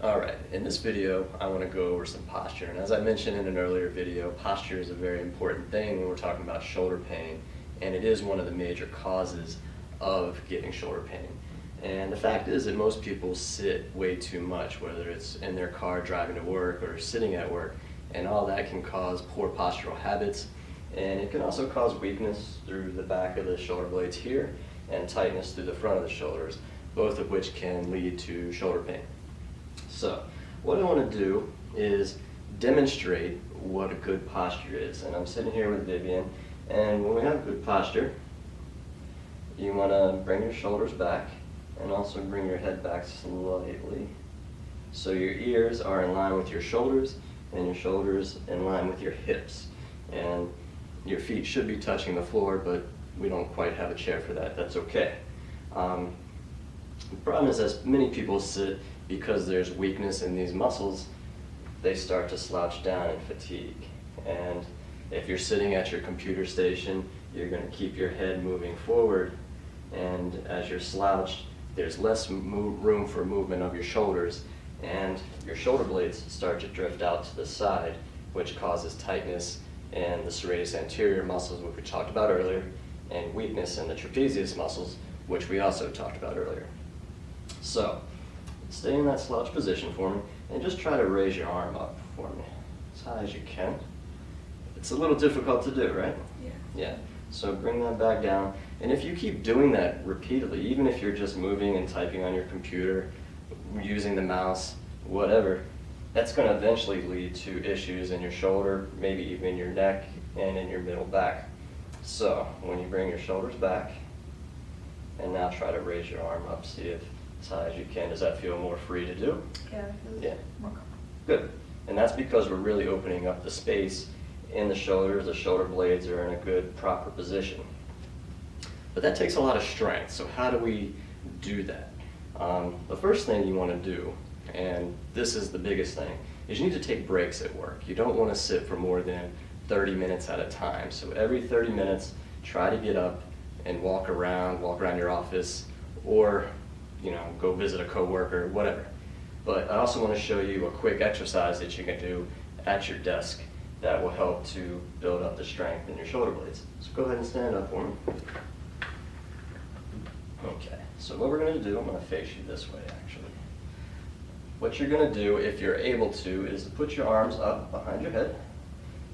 Alright, in this video I want to go over some posture, and as I mentioned in an earlier video, posture is a very important thing when we're talking about shoulder pain, and it is one of the major causes of getting shoulder pain. And the fact is that most people sit way too much, whether it's in their car driving to work or sitting at work, and all that can cause poor postural habits, and it can also cause weakness through the back of the shoulder blades here and tightness through the front of the shoulders, both of which can lead to shoulder pain. So, what I want to do is demonstrate what a good posture is. And I'm sitting here with Vivian, and when we have good posture, you want to bring your shoulders back and also bring your head back slightly. So your ears are in line with your shoulders, and your shoulders in line with your hips. And your feet should be touching the floor, but we don't quite have a chair for that. That's okay. The problem is, as many people sit, because there's weakness in these muscles, they start to slouch down in fatigue. And if you're sitting at your computer station, you're going to keep your head moving forward, and as you're slouched, there's less room for movement of your shoulders, and your shoulder blades start to drift out to the side, which causes tightness in the serratus anterior muscles, which we talked about earlier, and weakness in the trapezius muscles, which we also talked about earlier. So, stay in that slouch position for me, and just try to raise your arm up for me as high as you can. It's a little difficult to do, right? Yeah. So bring that back down, and if you keep doing that repeatedly, even if you're just moving and typing on your computer, using the mouse, whatever, that's going to eventually lead to issues in your shoulder, maybe even in your neck and in your middle back. So when you bring your shoulders back, and now try to raise your arm up, see if as high as you can. Does that feel more free to do? Yeah, it feels more comfortable. Good. And that's because we're really opening up the space in the shoulders. The shoulder blades are in a good, proper position. But that takes a lot of strength. So how do we do that? The first thing you want to do, and this is the biggest thing, is you need to take breaks at work. You don't want to sit for more than 30 minutes at a time. So every 30 minutes, try to get up and walk around your office, or go visit a coworker, whatever. But I also want to show you a quick exercise that you can do at your desk that will help to build up the strength in your shoulder blades. So go ahead and stand up for me. Okay, so what we're going to do, I'm going to face you this way actually. What you're going to do, if you're able to, is to put your arms up behind your head,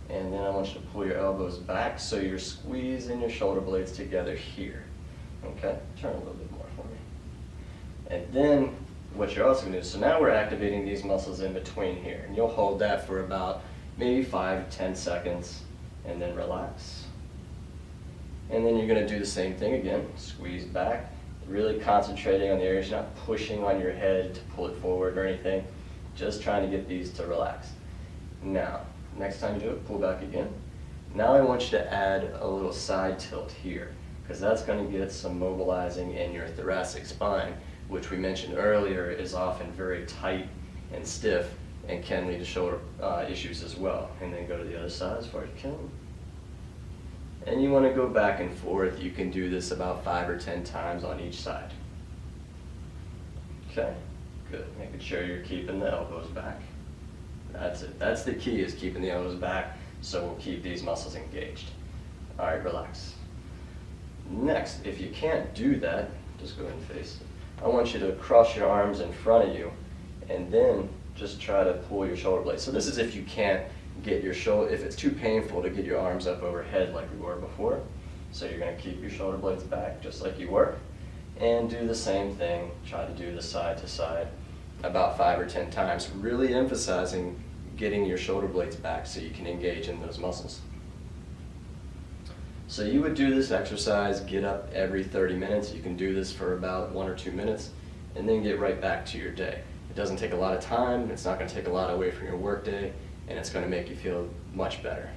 and then I want you to pull your elbows back so you're squeezing your shoulder blades together here. Okay, turn a little bit more for me. And then what you're also going to do, so now we're activating these muscles in between here, and you'll hold that for about maybe 5 to 10 seconds, and then relax. And then you're going to do the same thing again, squeeze back, really concentrating on the areas, you're not pushing on your head to pull it forward or anything, just trying to get these to relax. Now, next time you do it, pull back again. Now I want you to add a little side tilt here, because that's going to get some mobilizing in your thoracic spine, which we mentioned earlier is often very tight and stiff and can lead to shoulder issues as well. And then go to the other side as far as you can. And you want to go back and forth. You can do this about 5 or 10 times on each side. Okay, good. Making sure you're keeping the elbows back. That's it. That's the key, is keeping the elbows back, so we'll keep these muscles engaged. All right, relax. Next, if you can't do that, just go ahead and face it. I want you to cross your arms in front of you, and then just try to pull your shoulder blades. So this is if you can't get your shoulder, if it's too painful to get your arms up overhead like we were before. So you're going to keep your shoulder blades back just like you were, and do the same thing. Try to do the side to side about 5 or 10 times, really emphasizing getting your shoulder blades back so you can engage in those muscles. So you would do this exercise, get up every 30 minutes. You can do this for about 1 or 2 minutes, and then get right back to your day. It doesn't take a lot of time, it's not going to take a lot away from your work day, and it's going to make you feel much better.